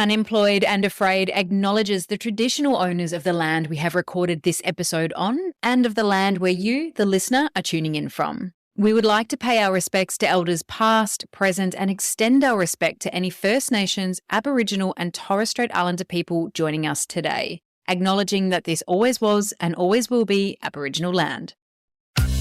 Unemployed and Afraid acknowledges the traditional owners of the land we have recorded this episode on and of the land where you, the listener, are tuning in from. We would like to pay our respects to elders past, present, and extend our respect to any First Nations, Aboriginal, and Torres Strait Islander people joining us today, acknowledging that this always was and always will be Aboriginal land.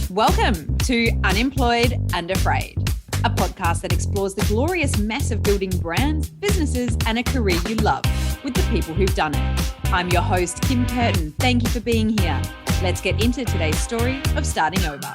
Welcome to Unemployed and Afraid, a podcast that explores the glorious mess of building brands, businesses, and a career you love with the people who've done it. I'm your host, Kim Curtin. Thank you for being here. Let's get into today's story of starting over.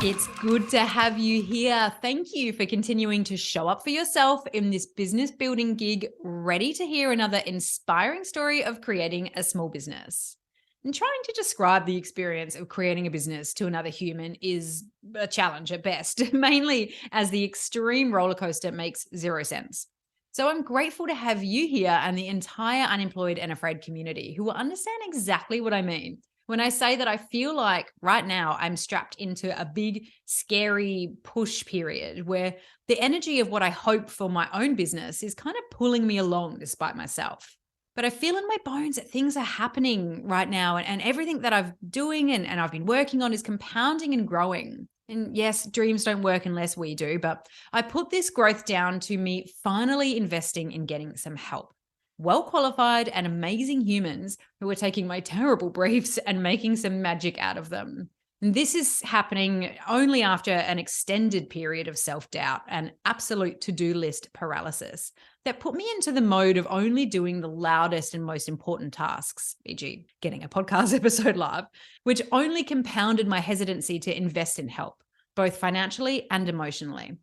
It's good to have you here. Thank you for continuing to show up for yourself in this business building gig, ready to hear another inspiring story of creating a small business. And trying to describe the experience of creating a business to another human is a challenge at best, mainly as the extreme roller coaster makes zero sense. So I'm grateful to have you here and the entire Unemployed and Afraid community who will understand exactly what I mean when I say that I feel like right now I'm strapped into a big, scary push period where the energy of what I hope for my own business is kind of pulling me along despite myself. But I feel in my bones that things are happening right now and everything that I've doing and I've been working on is compounding and growing. And yes, dreams don't work unless we do, but I put this growth down to me finally investing in getting some help. Well-qualified and amazing humans who are taking my terrible briefs and making some magic out of them. And this is happening only after an extended period of self-doubt and absolute to-do list paralysis that put me into the mode of only doing the loudest and most important tasks, e.g. getting a podcast episode live, which only compounded my hesitancy to invest in help, both financially and emotionally.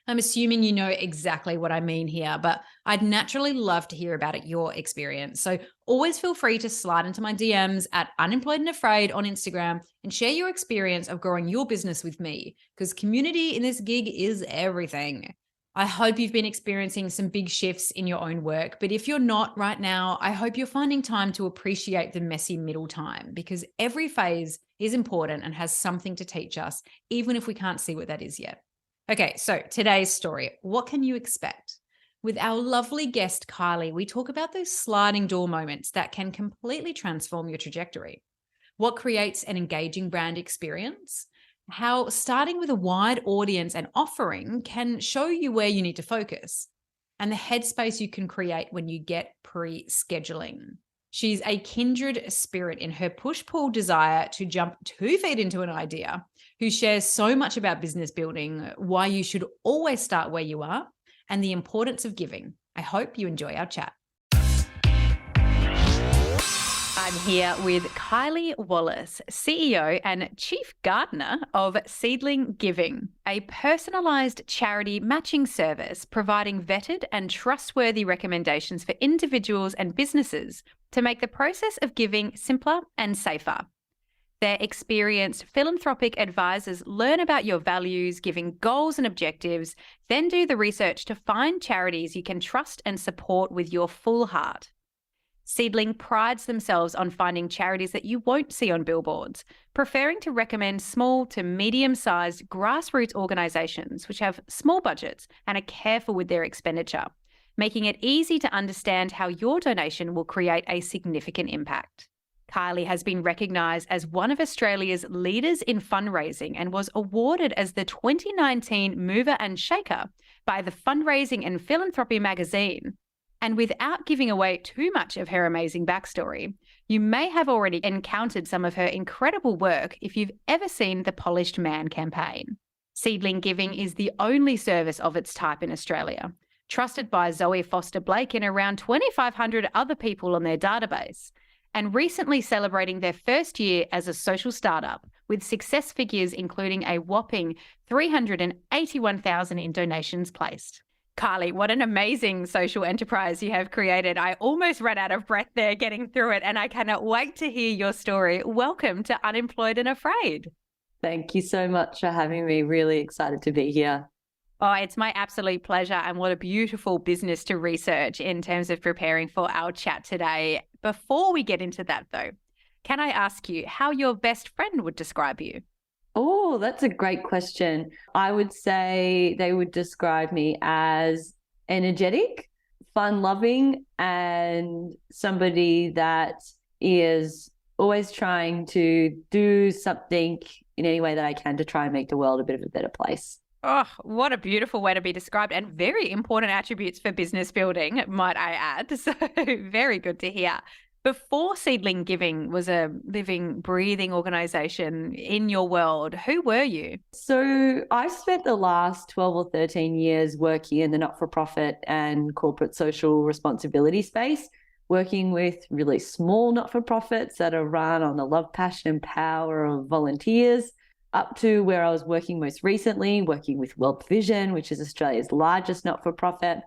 I'm assuming you know exactly what I mean here, but I'd naturally love to hear about your experience. So always feel free to slide into my DMs at Unemployed and Afraid on Instagram and share your experience of growing your business with me, because community in this gig is everything. I hope you've been experiencing some big shifts in your own work, but if you're not right now, I hope you're finding time to appreciate the messy middle time, because every phase is important and has something to teach us, even if we can't see what that is yet. Okay, so today's story, what can you expect? With our lovely guest, Kylie, we talk about those sliding door moments that can completely transform your trajectory. What creates an engaging brand experience? How starting with a wide audience and offering can show you where you need to focus, and the headspace you can create when you get pre-scheduling. She's a kindred spirit in her push-pull desire to jump 2 feet into an idea, who shares so much about business building, why you should always start where you are, and the importance of giving. I hope you enjoy our chat. I'm here with Kylie Wallace, CEO and Chief Gardener of Seedling Giving, a personalised charity matching service providing vetted and trustworthy recommendations for individuals and businesses to make the process of giving simpler and safer. Their experienced philanthropic advisors learn about your values, giving goals and objectives, then do the research to find charities you can trust and support with your full heart. Seedling prides themselves on finding charities that you won't see on billboards, preferring to recommend small to medium-sized grassroots organisations which have small budgets and are careful with their expenditure, making it easy to understand how your donation will create a significant impact. Kylie has been recognised as one of Australia's leaders in fundraising and was awarded as the 2019 Mover and Shaker by the Fundraising and Philanthropy magazine. And without giving away too much of her amazing backstory, you may have already encountered some of her incredible work if you've ever seen the Polished Man campaign. Seedling Giving is the only service of its type in Australia, trusted by Zoe Foster-Blake and around 2,500 other people on their database, and recently celebrating their first year as a social startup with success figures including a whopping $381,000 in donations placed. Kylie, what an amazing social enterprise you have created. I almost ran out of breath there getting through it, and I cannot wait to hear your story. Welcome to Unemployed and Afraid. Thank you so much for having me. Really excited to be here. Oh, it's my absolute pleasure. And what a beautiful business to research in terms of preparing for our chat today. Before we get into that, though, can I ask you how your best friend would describe you? Oh, that's a great question. I would say they would describe me as energetic, fun-loving and somebody that is always trying to do something in any way that I can to try and make the world a bit of a better place. Oh, what a beautiful way to be described, and very important attributes for business building, might I add. So very good to hear. Before Seedling Giving was a living, breathing organisation in your world, who were you? So I spent the last 12 or 13 years working in the not-for-profit and corporate social responsibility space, working with really small not-for-profits that are run on the love, passion and power of volunteers, up to where I was working most recently, working with World Vision, which is Australia's largest not-for-profit.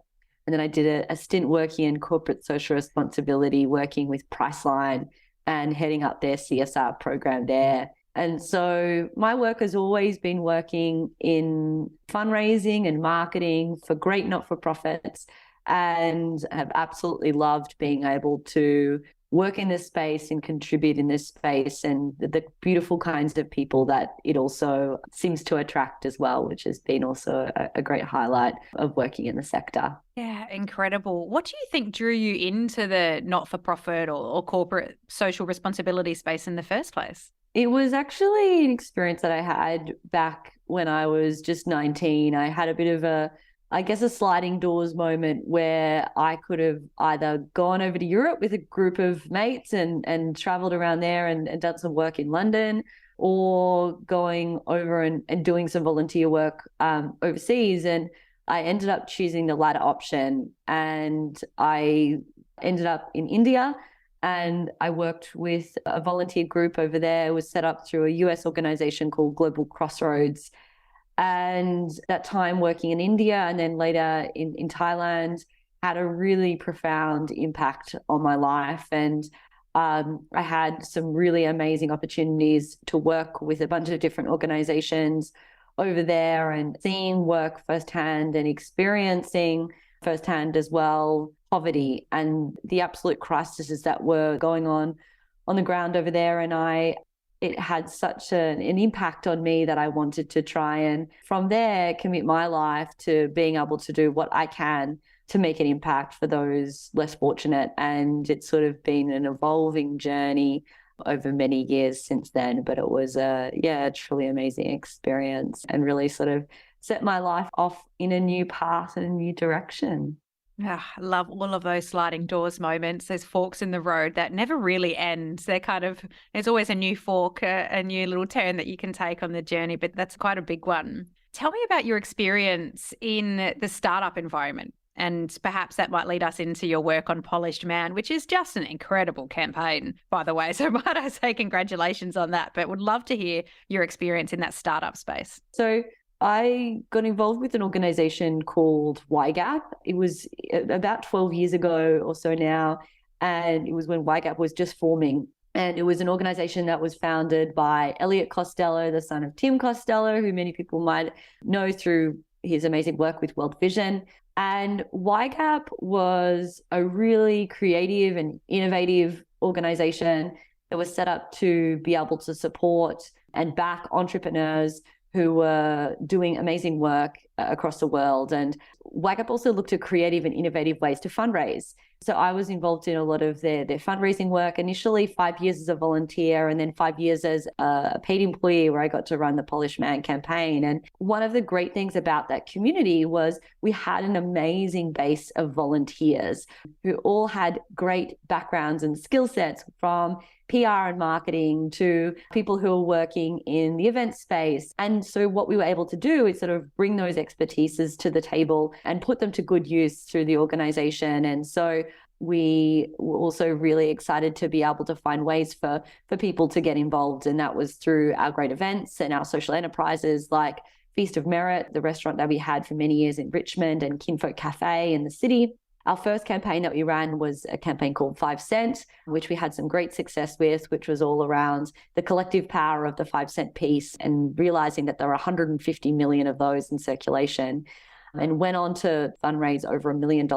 And then I did a stint working in corporate social responsibility, working with Priceline and heading up their CSR program there. And so my work has always been working in fundraising and marketing for great not-for-profits, and have absolutely loved being able to work in this space and contribute in this space, and the beautiful kinds of people that it also seems to attract as well, which has been also a great highlight of working in the sector. Yeah, incredible. What do you think drew you into the not-for-profit or corporate social responsibility space in the first place? It was actually an experience that I had back when I was just 19. I had a bit of a sliding doors moment where I could have either gone over to Europe with a group of mates and traveled around there and done some work in London, or going over and doing some volunteer work overseas. And I ended up choosing the latter option, and I ended up in India, and I worked with a volunteer group over there. It was set up through a US organization called Global Crossroads. And that time working in India and then later in Thailand had a really profound impact on my life. And I had some really amazing opportunities to work with a bunch of different organizations over there, and seeing work firsthand and experiencing firsthand as well poverty and the absolute crises that were going on the ground over there. And it had such an impact on me that I wanted to try and from there commit my life to being able to do what I can to make an impact for those less fortunate. And it's sort of been an evolving journey over many years since then, but it was a truly amazing experience and really sort of set my life off in a new path and a new direction. I love all of those sliding doors moments, those forks in the road that never really end. There's always a new fork, a new little turn that you can take on the journey, but that's quite a big one. Tell me about your experience in the startup environment, and perhaps that might lead us into your work on Polished Man, which is just an incredible campaign, by the way. So might I say congratulations on that, but would love to hear your experience in that startup space. So I got involved with an organization called YGAP. It was about 12 years ago or so now, and it was when YGAP was just forming. And it was an organization that was founded by Elliot Costello, the son of Tim Costello, who many people might know through his amazing work with World Vision. And YGAP was a really creative and innovative organization that was set up to be able to support and back entrepreneurs who were doing amazing work across the world. And YGAP also looked at creative and innovative ways to fundraise. So I was involved in a lot of their fundraising work, initially 5 years as a volunteer and then 5 years as a paid employee, where I got to run the Polished Man campaign. And one of the great things about that community was we had an amazing base of volunteers who all had great backgrounds and skill sets, from PR and marketing to people who are working in the event space. And so what we were able to do is sort of bring those expertises to the table and put them to good use through the organization. And so we were also really excited to be able to find ways for people to get involved. And that was through our great events and our social enterprises like Feast of Merit, the restaurant that we had for many years in Richmond, and Kinfolk Cafe in the city. Our first campaign that we ran was a campaign called 5 Cent, which we had some great success with, which was all around the collective power of the 5 cent piece and realizing that there are 150 million of those in circulation, and went on to fundraise over $1 million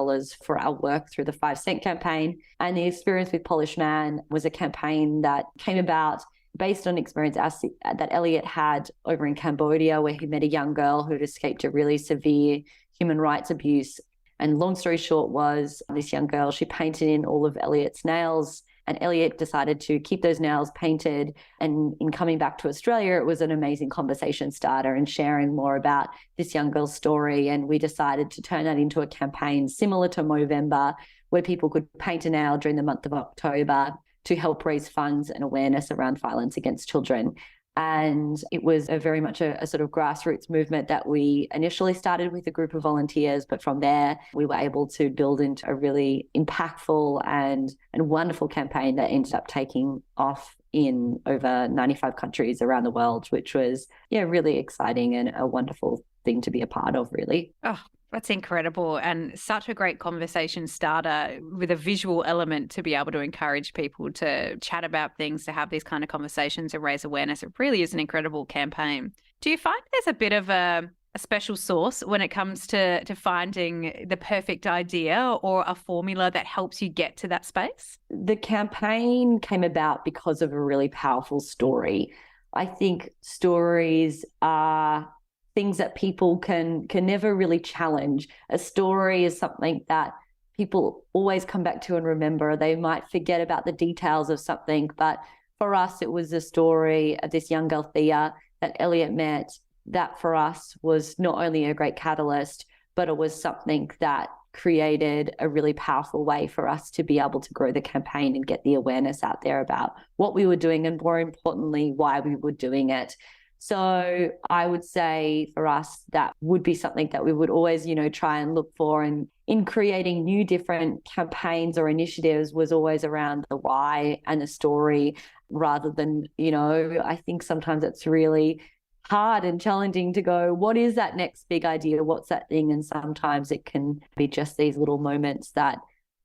for our work through the 5 Cent campaign. And the experience with Polished Man was a campaign that came about based on experience that Elliot had over in Cambodia, where he met a young girl who had escaped a really severe human rights abuse. And long story short was this young girl, she painted in all of Elliot's nails, and Elliot decided to keep those nails painted. And in coming back to Australia, it was an amazing conversation starter and sharing more about this young girl's story. And we decided to turn that into a campaign similar to Movember, where people could paint a nail during the month of October to help raise funds and awareness around violence against children. And it was very much a sort of grassroots movement that we initially started with a group of volunteers, but from there we were able to build into a really impactful and wonderful campaign that ended up taking off in over 95 countries around the world, which was really exciting and a wonderful thing to be a part of, really. Oh, that's incredible, and such a great conversation starter with a visual element to be able to encourage people to chat about things, to have these kind of conversations and raise awareness. It really is an incredible campaign. Do you find there's a bit of a special sauce when it comes to finding the perfect idea or a formula that helps you get to that space? The campaign came about because of a really powerful story. I think stories are things that people can never really challenge. A story is something that people always come back to and remember. They might forget about the details of something, but for us, it was a story of this young girl, Thea, that Elliot met, that for us was not only a great catalyst, but it was something that created a really powerful way for us to be able to grow the campaign and get the awareness out there about what we were doing and, more importantly, why we were doing it. So I would say for us, that would be something that we would always, try and look for. And in creating new different campaigns or initiatives was always around the why and the story rather than, I think sometimes it's really hard and challenging to go, what is that next big idea? What's that thing? And sometimes it can be just these little moments that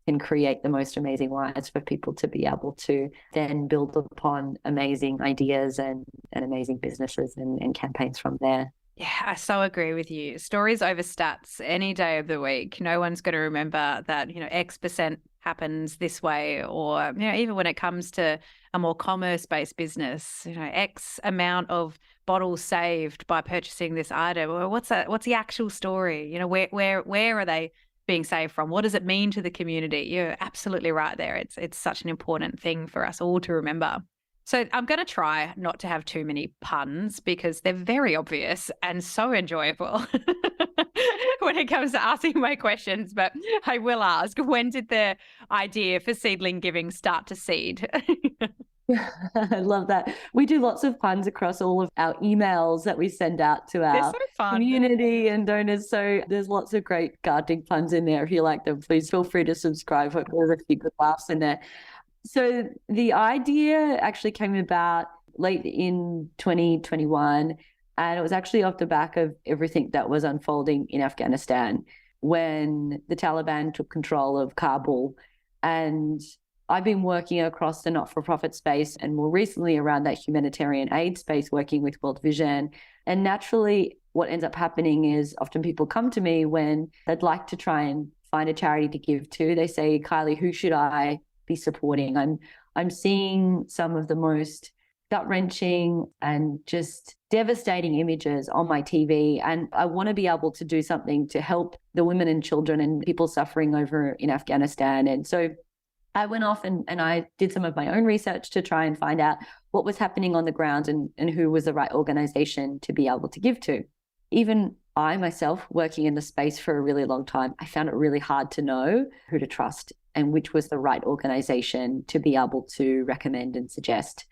can create the most amazing lives for people to be able to then build upon amazing ideas and amazing businesses and campaigns from there. Yeah, I so agree with you. Stories over stats any day of the week. No one's going to remember that, X% happens this way, or, even when it comes to a more commerce-based business, X amount of bottles saved by purchasing this item. Or what's the actual story? Where are they being saved from? What does it mean to the community? You're absolutely right there. It's such an important thing for us all to remember. So I'm going to try not to have too many puns because they're very obvious and so enjoyable when it comes to asking my questions. But I will ask, when did the idea for Seedling Giving start to seed? I love that. We do lots of puns across all of our emails that we send out to our community and donors. So there's lots of great gardening puns in there. If you like them, please feel free to subscribe. There's a few good laughs in there. So the idea actually came about late in 2021, and it was actually off the back of everything that was unfolding in Afghanistan when the Taliban took control of Kabul. And I've been working across the not-for-profit space and more recently around that humanitarian aid space, working with World Vision. And naturally, what ends up happening is often people come to me when they'd like to try and find a charity to give to. They say, Kylie, who should I be supporting? I'm seeing some of the most gut-wrenching and just devastating images on my TV, and I want to be able to do something to help the women and children and people suffering over in Afghanistan. And so I went off and I did some of my own research to try and find out what was happening on the ground and who was the right organization to be able to give to. Even I myself, working in the space for a really long time, I found it really hard to know who to trust and which was the right organization to be able to recommend and suggest.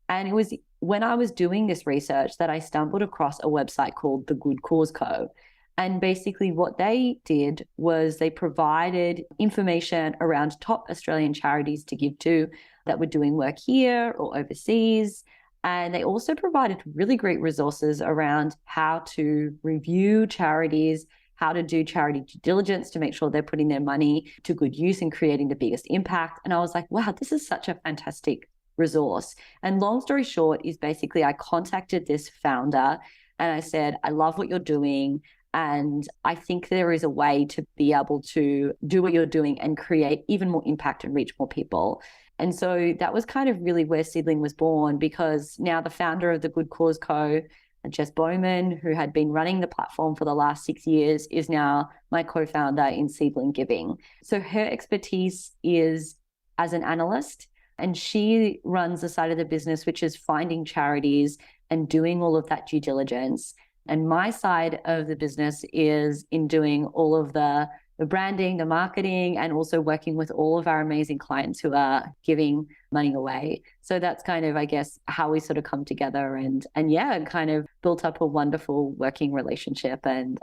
And it was when I was doing this research that I stumbled across a website called The Good Cause Co. And basically what they did was they provided information around top Australian charities to give to that were doing work here or overseas. And they also provided really great resources around how to review charities, how to do charity due diligence to make sure they're putting their money to good use and creating the biggest impact. And I was like, wow, this is such a fantastic resource. And long story short is basically I contacted this founder and I said, I love what you're doing. And I think there is a way to be able to do what you're doing and create even more impact and reach more people. And so that was kind of really where Seedling was born, because now the founder of the Good Cause Co. Jess Bowman, who had been running the platform for the last 6 years, is now my co-founder in Seedling Giving. So her expertise is as an analyst, and she runs the side of the business, which is finding charities and doing all of that due diligence. And my side of the business is in doing all of the branding, the marketing, and also working with all of our amazing clients who are giving money away. So that's kind of, I guess, how we sort of come together and kind of built up a wonderful working relationship and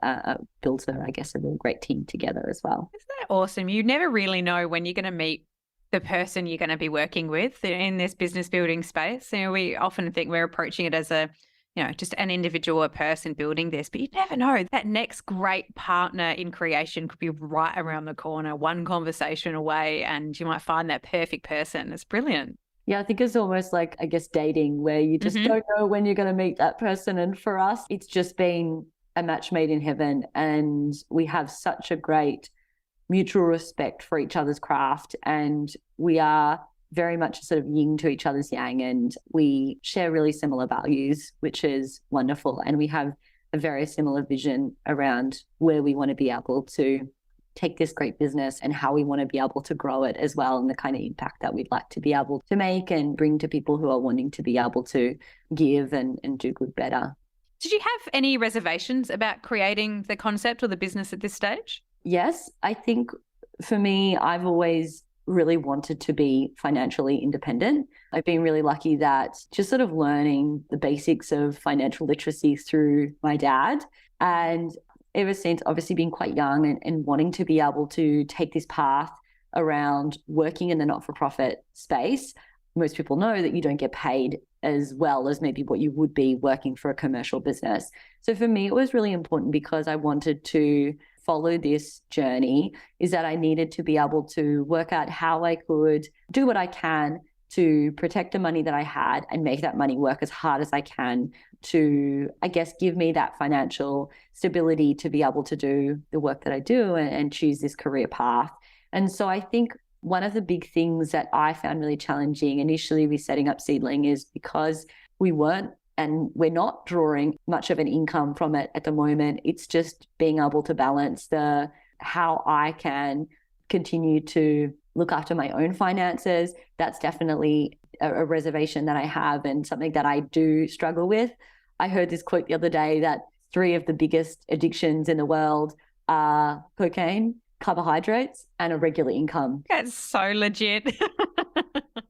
built I guess, a really great team together as well. Isn't that awesome? You never really know when you're going to meet the person you're going to be working with in this business building space. We often think we're approaching it as just an individual or person building this, but you never know. That next great partner in creation could be right around the corner, one conversation away, and you might find that perfect person. It's brilliant. Yeah, I think it's almost like, I guess, dating, where you just don't know when you're going to meet that person. And for us, it's just been a match made in heaven. And we have such a great mutual respect for each other's craft. And we are very much sort of yin to each other's yang, and we share really similar values, which is wonderful. And we have a very similar vision around where we want to be able to take this great business and how we want to be able to grow it as well, and the kind of impact that we'd like to be able to make and bring to people who are wanting to be able to give and do good better. Did you have any reservations about creating the concept or the business at this stage? Yes, I think for me, I've always really wanted to be financially independent. I've been really lucky that just sort of learning the basics of financial literacy through my dad. And ever since, obviously being quite young and wanting to be able to take this path around working in the not-for-profit space, most people know that you don't get paid as well as maybe what you would be working for a commercial business. So for me, it was really important, because I wanted to follow this journey, is that I needed to be able to work out how I could do what I can to protect the money that I had and make that money work as hard as I can to, I guess, give me that financial stability to be able to do the work that I do and choose this career path. And so I think one of the big things that I found really challenging initially with setting up Seedling is because we weren't and we're not drawing much of an income from it at the moment. It's just being able to balance how I can continue to look after my own finances. That's definitely a reservation that I have and something that I do struggle with. I heard this quote the other day that 3 of the biggest addictions in the world are cocaine, carbohydrates, and a regular income. That's so legit.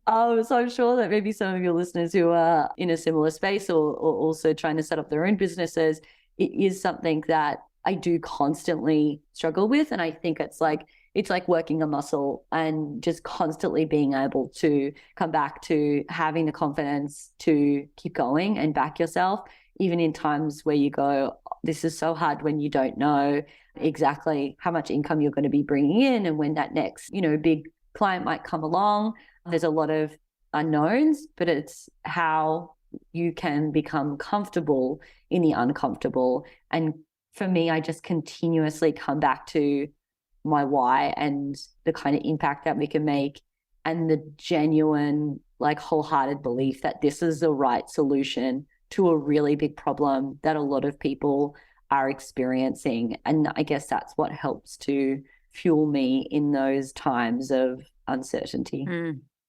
So I'm sure that maybe some of your listeners who are in a similar space or also trying to set up their own businesses, it is something that I do constantly struggle with. And I think it's like working a muscle and just constantly being able to come back to having the confidence to keep going and back yourself, even in times where you go, this is so hard, when you don't know exactly how much income you're going to be bringing in and when that next, big client might come along. There's a lot of unknowns, but it's how you can become comfortable in the uncomfortable. And for me, I just continuously come back to my why and the kind of impact that we can make and the genuine, wholehearted belief that this is the right solution to a really big problem that a lot of people are experiencing. And I guess that's what helps to fuel me in those times of uncertainty.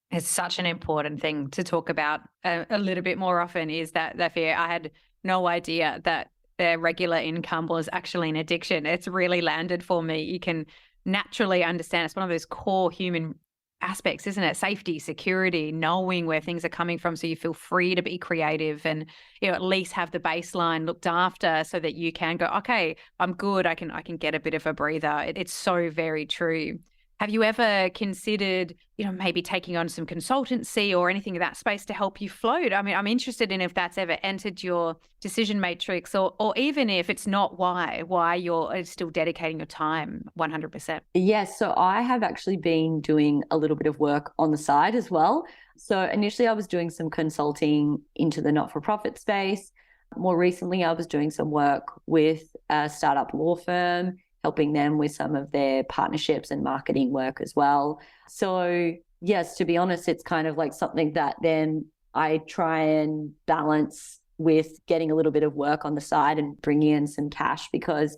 It's such an important thing to talk about a little bit more often, is that fear. I had no idea that their regular income was actually an addiction. It's really landed for me. You can naturally understand. It's one of those core human aspects, isn't it? Safety, security, knowing where things are coming from so you feel free to be creative and at least have the baseline looked after so that you can go, okay, I'm good. I can get a bit of a breather. It's so very true. Have you ever considered, maybe taking on some consultancy or anything in that space to help you float? I mean, I'm interested in if that's ever entered your decision matrix, or even if it's not, why you're still dedicating your time 100%. Yes. So I have actually been doing a little bit of work on the side as well. So initially I was doing some consulting into the not-for-profit space. More recently, I was doing some work with a startup law firm, helping them with some of their partnerships and marketing work as well. So yes, to be honest, it's kind of like something that then I try and balance with getting a little bit of work on the side and bringing in some cash, because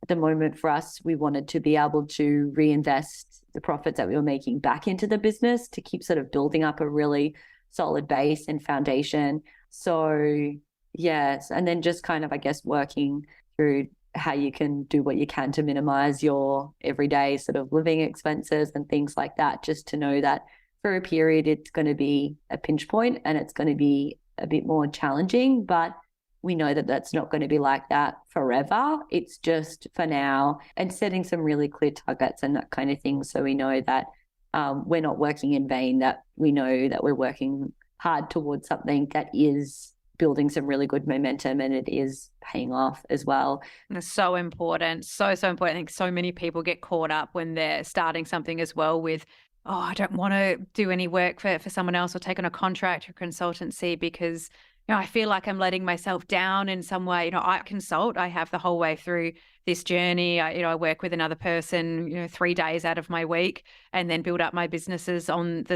at the moment for us, we wanted to be able to reinvest the profits that we were making back into the business to keep sort of building up a really solid base and foundation. So yes, and then just kind of, I guess, working through how you can do what you can to minimize your everyday sort of living expenses and things like that, just to know that for a period it's going to be a pinch point and it's going to be a bit more challenging, but we know that that's not going to be like that forever. It's just for now, and setting some really clear targets and that kind of thing, so we know that we're not working in vain, that we know that we're working hard towards something that is building some really good momentum and it is paying off as well. It's so important. So important. I think so many people get caught up when they're starting something as well with, oh, I don't want to do any work for someone else or take on a contract or consultancy because, you know, I feel like I'm letting myself down in some way. You know, I consult, I have the whole way through this journey. I work with another person, 3 days out of my week, and then build up my businesses on the,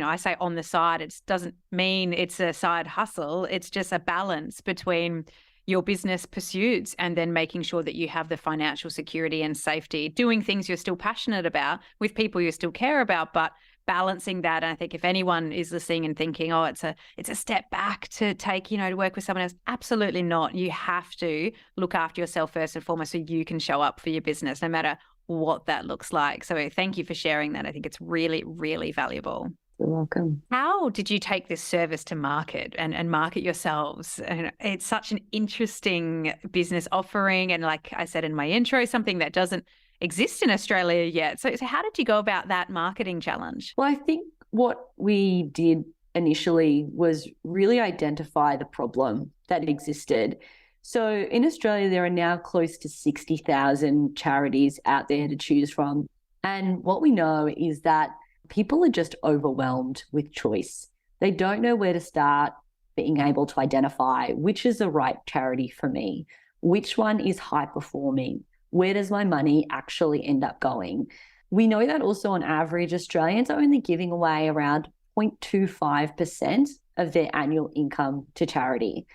I say on the side. It doesn't mean it's a side hustle. It's just a balance between your business pursuits and then making sure that you have the financial security and safety, doing things you're still passionate about with people you still care about, but balancing that. And I think if anyone is listening and thinking, oh, it's a step back to take, to work with someone else, absolutely not. You have to look after yourself first and foremost so you can show up for your business, no matter what that looks like. So thank you for sharing that. I think it's really, really valuable. You're welcome. How did you take this service to market and market yourselves? And it's such an interesting business offering. And like I said in my intro, something that doesn't exist in Australia yet. So how did you go about that marketing challenge? Well, I think what we did initially was really identify the problem that existed. So in Australia, there are now close to 60,000 charities out there to choose from. And what we know is that people are just overwhelmed with choice. They don't know where to start being able to identify which is the right charity for me, which one is high performing, where does my money actually end up going? We know that also on average, Australians are only giving away around 0.25% of their annual income to charity.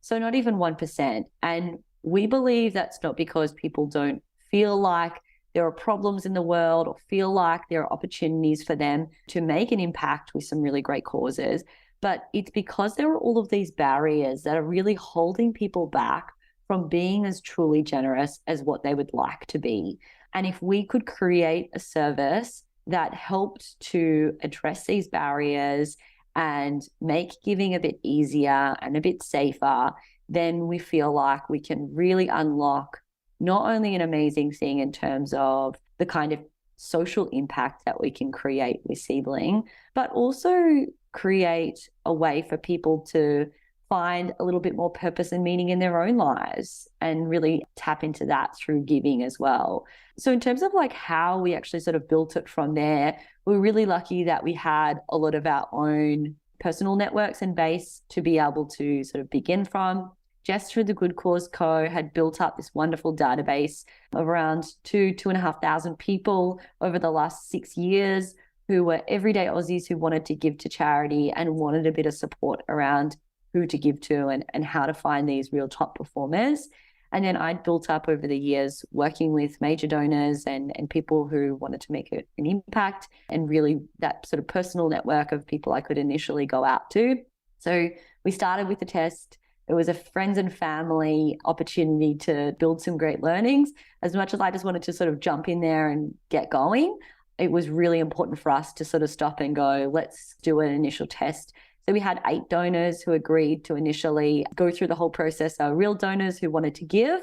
So not even 1%. And we believe that's not because people don't feel like there are problems in the world or feel like there are opportunities for them to make an impact with some really great causes, but it's because there are all of these barriers that are really holding people back from being as truly generous as what they would like to be. And if we could create a service that helped to address these barriers and make giving a bit easier and a bit safer, then we feel like we can really unlock not only an amazing thing in terms of the kind of social impact that we can create with Seedling, but also create a way for people to find a little bit more purpose and meaning in their own lives and really tap into that through giving as well. So in terms of like how we actually sort of built it from there, we're really lucky that we had a lot of our own personal networks and base to be able to sort of begin from. Jess, through the Good Cause Co, had built up this wonderful database of around 2,500 people over the last 6 years who were everyday Aussies who wanted to give to charity and wanted a bit of support around who to give to and how to find these real top performers. And then I'd built up over the years working with major donors and people who wanted to make an impact, and really that sort of personal network of people I could initially go out to. So we started with the test. It was a friends and family opportunity to build some great learnings. As much as I just wanted to sort of jump in there and get going, it was really important for us to sort of stop and go, let's do an initial test. So we had 8 donors who agreed to initially go through the whole process, real donors who wanted to give.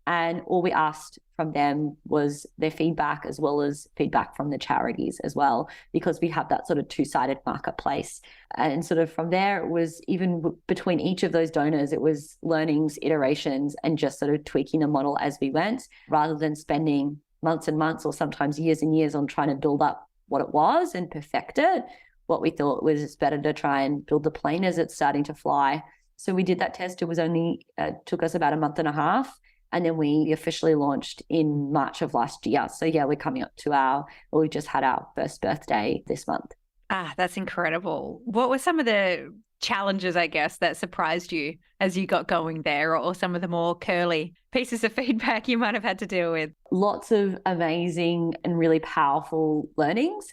And all we asked from them was their feedback as well as feedback from the charities as well, because we have that sort of two-sided marketplace. And sort of from there, it was even between each of those donors, it was learnings, iterations, and just sort of tweaking the model as we went, rather than spending months and months or sometimes years and years on trying to build up what it was and perfect it. What we thought was it's better to try and build the plane as it's starting to fly. So we did that test. It was only took us about a month and a half. And then we officially launched in March of last year. So yeah, we're coming up to we just had our first birthday this month. That's incredible. What were some of the challenges, I guess, that surprised you as you got going there, or some of the more curly pieces of feedback you might have had to deal with? Lots of amazing and really powerful learnings.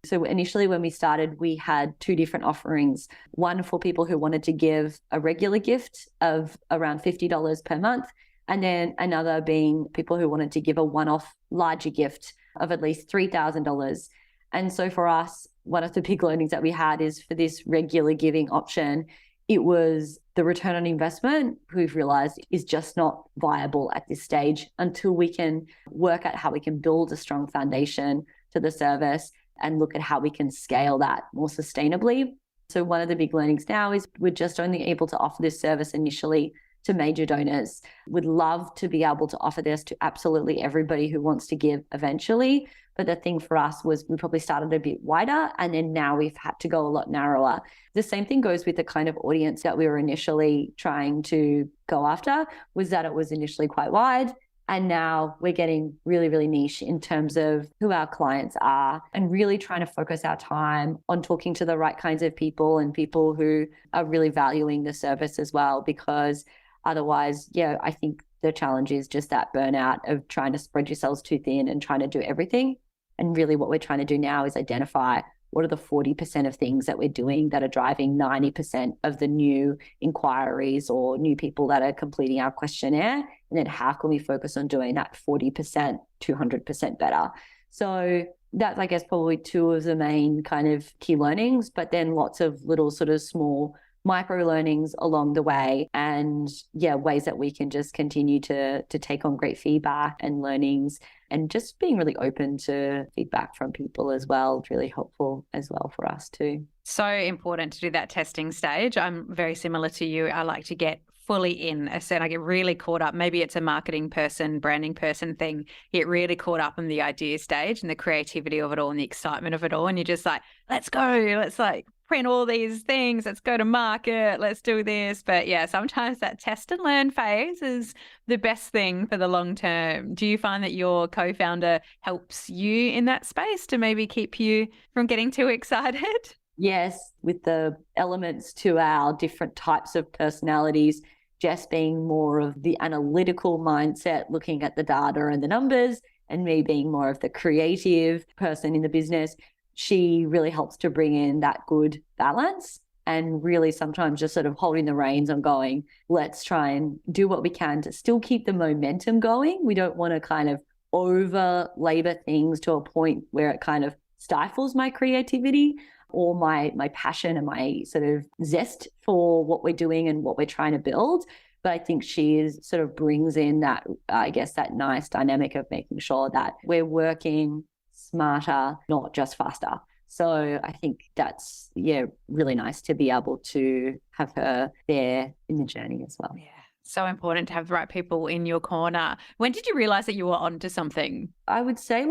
So initially when we started, we had two different offerings. One for people who wanted to give a regular gift of around $50 per month, and then another being people who wanted to give a one-off larger gift of at least $3,000. And so for us, one of the big learnings that we had is for this regular giving option, it was the return on investment we've realized is just not viable at this stage until we can work out how we can build a strong foundation to the service and look at how we can scale that more sustainably. So one of the big learnings now is we're just only able to offer this service initially to major donors. We'd love to be able to offer this to absolutely everybody who wants to give eventually. But the thing for us was we probably started a bit wider, and then now we've had to go a lot narrower. The same thing goes with the kind of audience that we were initially trying to go after, was that it was initially quite wide. And now we're getting really, really niche in terms of who our clients are, and really trying to focus our time on talking to the right kinds of people and people who are really valuing the service as well. Because otherwise, I think the challenge is just that burnout of trying to spread yourselves too thin and trying to do everything. And really what we're trying to do now is identify what are the 40% of things that we're doing that are driving 90% of the new inquiries or new people that are completing our questionnaire. And then how can we focus on doing that 40%, 200% better? So that's, I guess, probably two of the main kind of key learnings, but then lots of little sort of small micro learnings along the way, and ways that we can just continue to take on great feedback and learnings, and just being really open to feedback from people as well. It's really helpful as well for us too. So important to do that testing stage. I'm very similar to you. I like to get fully in. I said I get really caught up. Maybe it's a marketing person, branding person thing. Get really caught up in the idea stage and the creativity of it all and the excitement of it all. And you're just like, let's go. Let's print all these things. Let's go to market. Let's do this. But sometimes that test and learn phase is the best thing for the long term. Do you find that your co-founder helps you in that space to maybe keep you from getting too excited? Yes, with the elements to our different types of personalities, Jess being more of the analytical mindset, looking at the data and the numbers, and me being more of the creative person in the business. She really helps to bring in that good balance, and really sometimes just sort of holding the reins on going, let's try and do what we can to still keep the momentum going. We don't want to kind of over labor things to a point where it kind of stifles my creativity or my passion and my sort of zest for what we're doing and what we're trying to build. But I think she sort of brings in that, I guess, that nice dynamic of making sure that we're working smarter, not just faster. So I think that's, really nice to be able to have her there in the journey as well. Yeah. So important to have the right people in your corner. When did you realize that you were onto something? I would say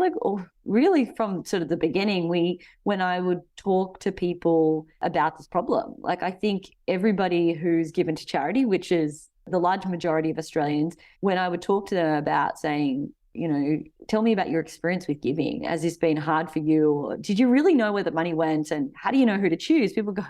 really from sort of the beginning, when I would talk to people about this problem, I think everybody who's given to charity, which is the large majority of Australians, when I would talk to them about saying, tell me about your experience with giving. Has this been hard for you? Or did you really know where the money went? And how do you know who to choose? People go,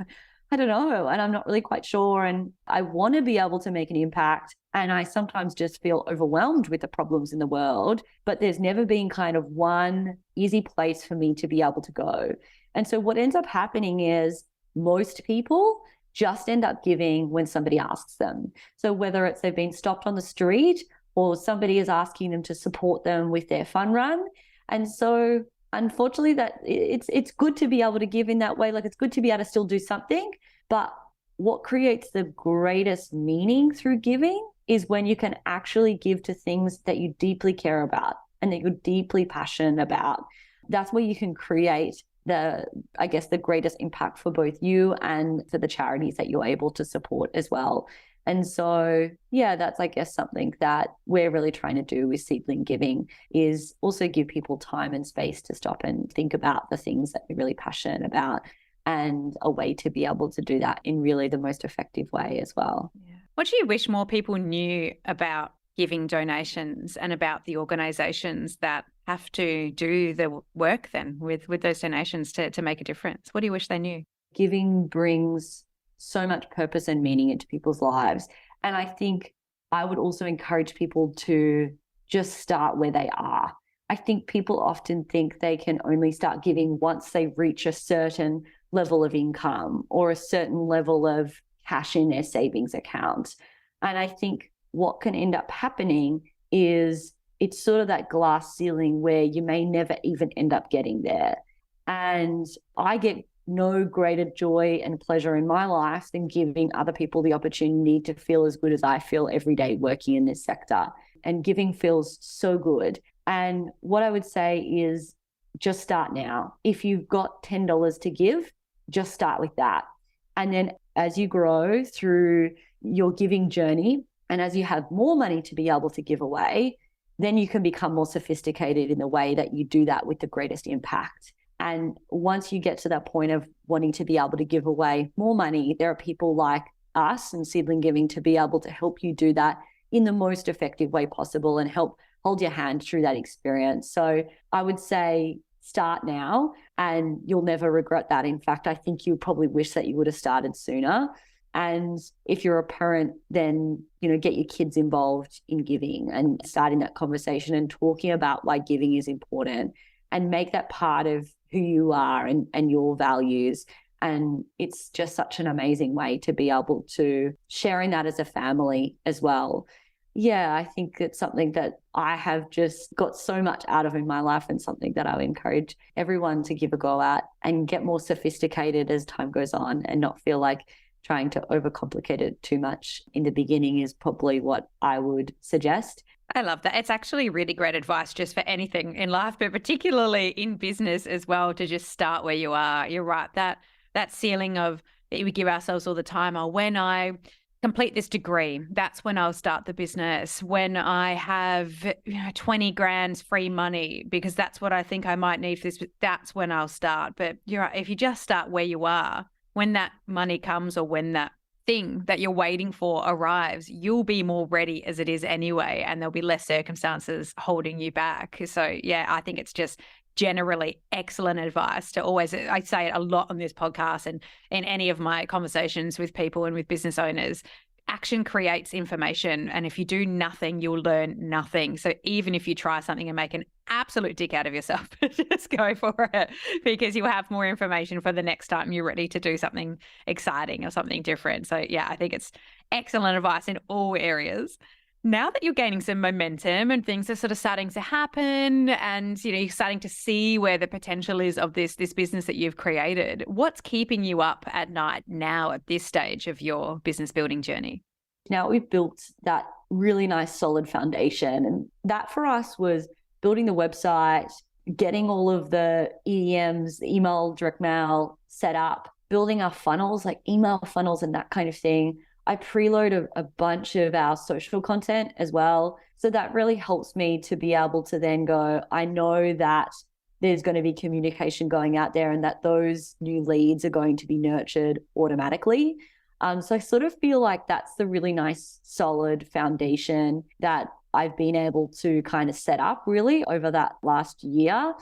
I don't know. And I'm not really quite sure. And I want to be able to make an impact. And I sometimes just feel overwhelmed with the problems in the world, but there's never been kind of one easy place for me to be able to go. And so what ends up happening is most people just end up giving when somebody asks them. So whether it's they've been stopped on the street or somebody is asking them to support them with their fun run. And so unfortunately that it's good to be able to give in that way. It's good to be able to still do something, but what creates the greatest meaning through giving is when you can actually give to things that you deeply care about and that you're deeply passionate about. That's where you can create the greatest impact for both you and for the charities that you're able to support as well. And so, that's, I guess, something that we're really trying to do with Seedling Giving is also give people time and space to stop and think about the things that they're really passionate about, and a way to be able to do that in really the most effective way as well. Yeah. What do you wish more people knew about giving donations and about the organisations that have to do the work then with those donations to make a difference? What do you wish they knew? Giving brings so much purpose and meaning into people's lives. And I think I would also encourage people to just start where they are. I think people often think they can only start giving once they reach a certain level of income or a certain level of cash in their savings account. And I think what can end up happening is it's sort of that glass ceiling where you may never even end up getting there. And I get no greater joy and pleasure in my life than giving other people the opportunity to feel as good as I feel every day working in this sector. And giving feels so good. And what I would say is just start now. If you've got $10 to give, just start with that. And then as you grow through your giving journey, and as you have more money to be able to give away, then you can become more sophisticated in the way that you do that with the greatest impact. And once you get to that point of wanting to be able to give away more money, there are people like us and Seedling Giving to be able to help you do that in the most effective way possible and help hold your hand through that experience. So I would say start now and you'll never regret that. In fact, I think you probably wish that you would have started sooner. And if you're a parent, then, get your kids involved in giving and starting that conversation and talking about why giving is important and make that part of who you are and your values. And it's just such an amazing way to be able to sharing that as a family as well. Yeah, I think it's something that I have just got so much out of in my life and something that I would encourage everyone to give a go at and get more sophisticated as time goes on and not feel like trying to overcomplicate it too much in the beginning is probably what I would suggest. I love that. It's actually really great advice just for anything in life, but particularly in business as well, to just start where you are. You're right. That ceiling of that we give ourselves all the time, when I complete this degree, that's when I'll start the business. When I have 20 grand free money, because that's what I think I might need for this, that's when I'll start. But you're right. If you just start where you are, when that money comes or when that thing that you're waiting for arrives, you'll be more ready as it is anyway, and there'll be less circumstances holding you back. So yeah, I think it's just generally excellent advice to always, I say it a lot on this podcast and in any of my conversations with people and with business owners, action creates information. And if you do nothing, you'll learn nothing. So even if you try something and make an absolute dick out of yourself, just go for it, because you have more information for the next time you're ready to do something exciting or something different. So yeah, I think it's excellent advice in all areas. Now that you're gaining some momentum and things are sort of starting to happen and, you're starting to see where the potential is of this business that you've created, what's keeping you up at night now at this stage of your business building journey? Now we've built that really nice solid foundation. And that for us was building the website, getting all of the EDMs, the email, direct mail set up, building our funnels, like email funnels and that kind of thing. I preload a bunch of our social content as well. So that really helps me to be able to then go, I know that there's going to be communication going out there and that those new leads are going to be nurtured automatically. So I sort of feel like that's the really nice, solid foundation that I've been able to kind of set up really over that last year.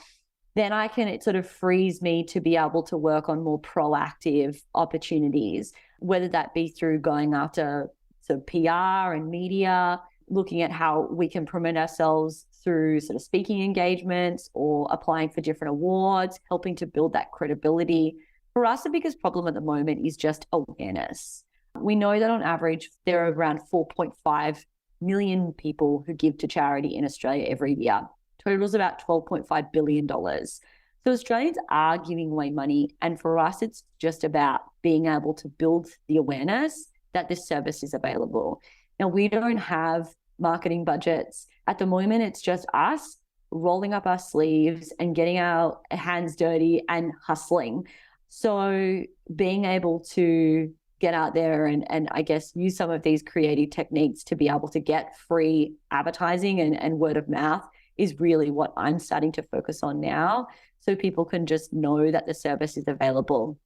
Then it sort of frees me to be able to work on more proactive opportunities, whether that be through going after sort of PR and media, looking at how we can promote ourselves through sort of speaking engagements or applying for different awards, helping to build that credibility. For us, the biggest problem at the moment is just awareness. We know that on average, there are around 4.5 million people who give to charity in Australia every year. Totals about $12.5 billion. So Australians are giving away money. And for us, it's just about being able to build the awareness that this service is available. Now, we don't have marketing budgets. At the moment, it's just us rolling up our sleeves and getting our hands dirty and hustling. So being able to get out there and I guess use some of these creative techniques to be able to get free advertising and word of mouth is really what I'm starting to focus on now, so people can just know that the service is available.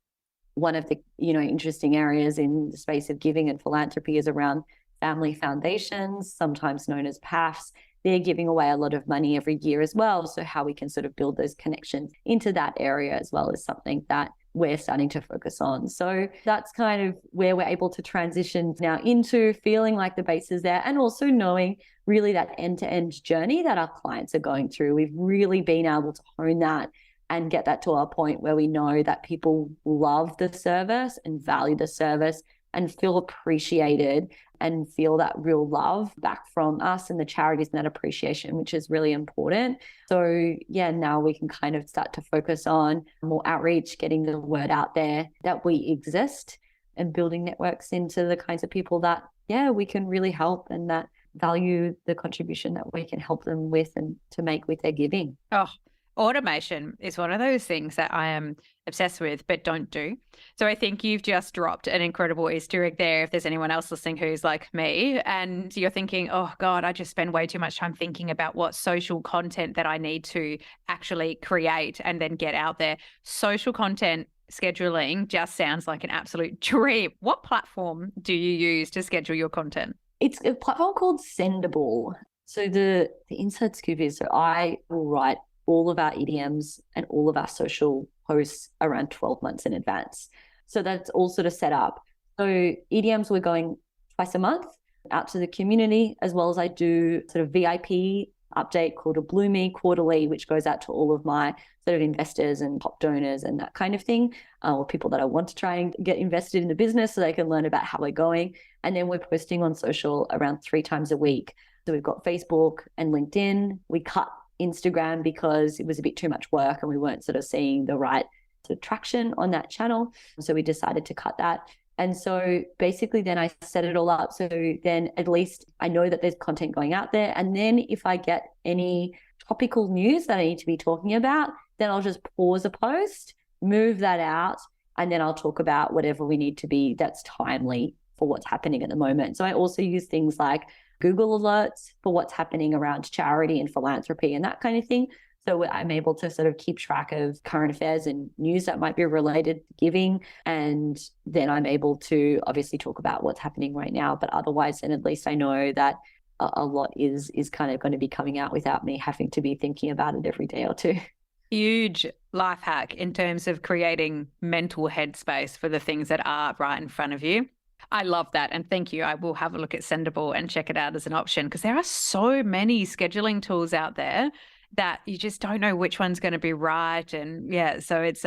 One of the interesting areas in the space of giving and philanthropy is around family foundations, sometimes known as PAFs. They're giving away a lot of money every year as well. So how we can sort of build those connections into that area as well is something that we're starting to focus on. So that's kind of where we're able to transition now into feeling like the base is there, and also knowing really that end-to-end journey that our clients are going through. We've really been able to hone that and get that to our point where we know that people love the service and value the service and feel appreciated and feel that real love back from us and the charities, and that appreciation, which is really important. So yeah, now we can kind of start to focus on more outreach, getting the word out there that we exist, and building networks into the kinds of people that, yeah, we can really help and that value the contribution that we can help them with and to make with their giving. Oh, automation is one of those things that I am obsessed with, but don't do. So I think you've just dropped an incredible Easter egg there. If there's anyone else listening who's like me and you're thinking, oh God, I just spend way too much time thinking about what social content that I need to actually create and then get out there. Social content scheduling just sounds like an absolute dream. What platform do you use to schedule your content? It's a platform called Sendable. So the inside scoop is, so I will write all of our EDMs and all of our social posts around 12 months in advance. So that's all sort of set up. So EDMs, we're going twice a month out to the community, as well as I do sort of VIP update called a Blue Me quarterly, which goes out to all of my sort of investors and top donors and that kind of thing, or people that I want to try and get invested in the business so they can learn about how we're going. And then we're posting on social around 3 times a week. So we've got Facebook and LinkedIn. We cut Instagram because it was a bit too much work and we weren't sort of seeing the right sort of traction on that channel. So we decided to cut that. And so basically then I set it all up. So then at least I know that there's content going out there. And then if I get any topical news that I need to be talking about, then I'll just pause a post, move that out, and then I'll talk about whatever we need to be that's timely for what's happening at the moment. So I also use things like Google alerts for what's happening around charity and philanthropy and that kind of thing. So I'm able to sort of keep track of current affairs and news that might be related to giving. And then I'm able to obviously talk about what's happening right now. But otherwise, then at least I know that a lot is kind of going to be coming out without me having to be thinking about it every day or two. Huge life hack in terms of creating mental headspace for the things that are right in front of you. I love that. And thank you. I will have a look at Sendable and check it out as an option, because there are so many scheduling tools out there that you just don't know which one's going to be right. And yeah, so it's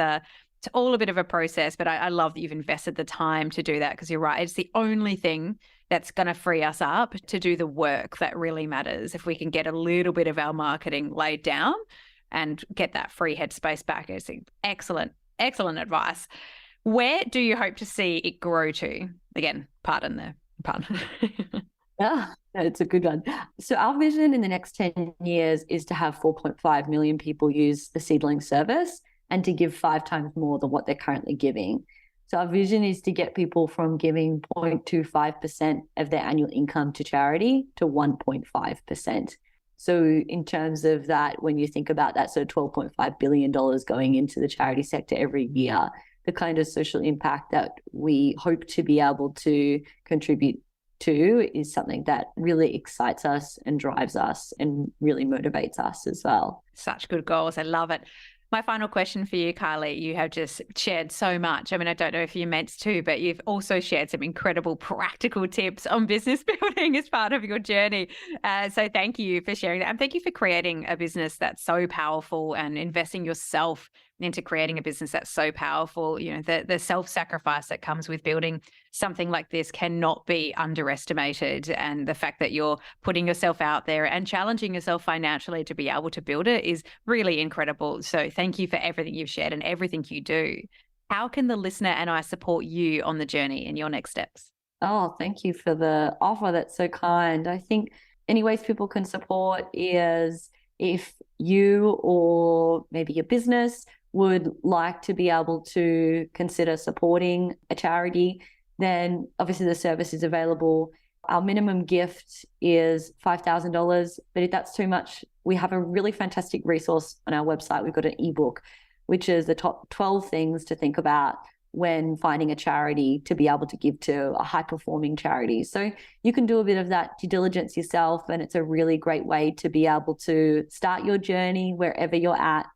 all a bit of a process, but I love that you've invested the time to do that, because you're right. It's the only thing that's going to free us up to do the work that really matters. If we can get a little bit of our marketing laid down and get that free headspace back, it's excellent advice. Where do you hope to see it grow to? Again, pardon the pun. Yeah, it's a good one. So our vision in the next 10 years is to have 4.5 million people use the Seedling service and to give 5 times more than what they're currently giving. So our vision is to get people from giving 0.25% of their annual income to charity to 1.5%. So in terms of that, when you think about that, so $12.5 billion going into the charity sector every year, the kind of social impact that we hope to be able to contribute to is something that really excites us and drives us and really motivates us as well. Such good goals. I love it. My final question for you, Kylie, you have just shared so much. I mean, I don't know if you meant to, but you've also shared some incredible practical tips on business building as part of your journey. So thank you for sharing that. And thank you for creating a business that's so powerful and investing yourself into creating a business that's so powerful. You know, the self-sacrifice that comes with building something like this cannot be underestimated. And the fact that you're putting yourself out there and challenging yourself financially to be able to build it is really incredible. So thank you for everything you've shared and everything you do. How can the listener and I support you on the journey in your next steps? Oh, thank you for the offer. That's so kind. I think any ways people can support is if you or maybe your business would like to be able to consider supporting a charity, then obviously the service is available. Our minimum gift is $5,000, but if that's too much, we have a really fantastic resource on our website. We've got an ebook, which is the top 12 things to think about when finding a charity to be able to give to a high-performing charity. So you can do a bit of that due diligence yourself, and it's a really great way to be able to start your journey wherever you're at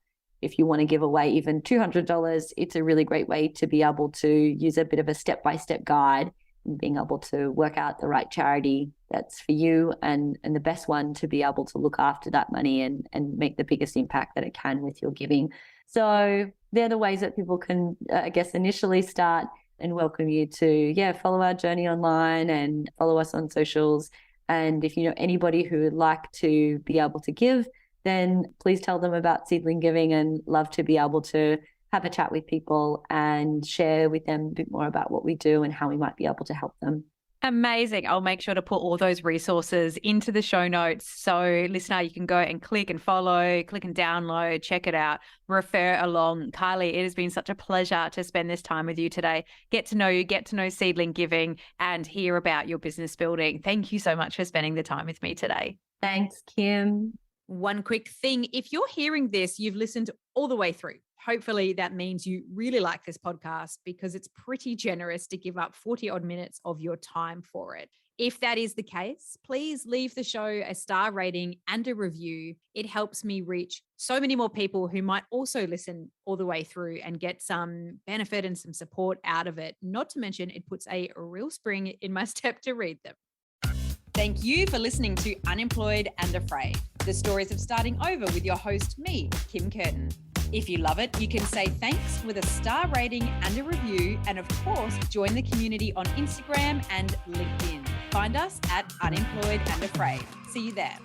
if you want to give away even $200, it's a really great way to be able to use a bit of a step-by-step guide and being able to work out the right charity that's for you and the best one to be able to look after that money and make the biggest impact that it can with your giving. So they're the ways that people can, I guess, initially start, and welcome you to, follow our journey online and follow us on socials. And if you know anybody who would like to be able to give, then please tell them about Seedling Giving, and love to be able to have a chat with people and share with them a bit more about what we do and how we might be able to help them. Amazing. I'll make sure to put all those resources into the show notes. So listener, you can go and click and follow, click and download, check it out, refer along. Kylie, it has been such a pleasure to spend this time with you today. Get to know you, get to know Seedling Giving, and hear about your business building. Thank you so much for spending the time with me today. Thanks, Kim. One quick thing, if you're hearing this, you've listened all the way through. Hopefully that means you really like this podcast, because it's pretty generous to give up 40 odd minutes of your time for it. If that is the case, please leave the show a star rating and a review. It helps me reach so many more people who might also listen all the way through and get some benefit and some support out of it. Not to mention, it puts a real spring in my step to read them. Thank you for listening to Unemployed and Afraid, the stories of starting over with your host, me, Kim Curtin. If you love it, you can say thanks with a star rating and a review, and of course, join the community on Instagram and LinkedIn. Find us at Unemployed and Afraid. See you there.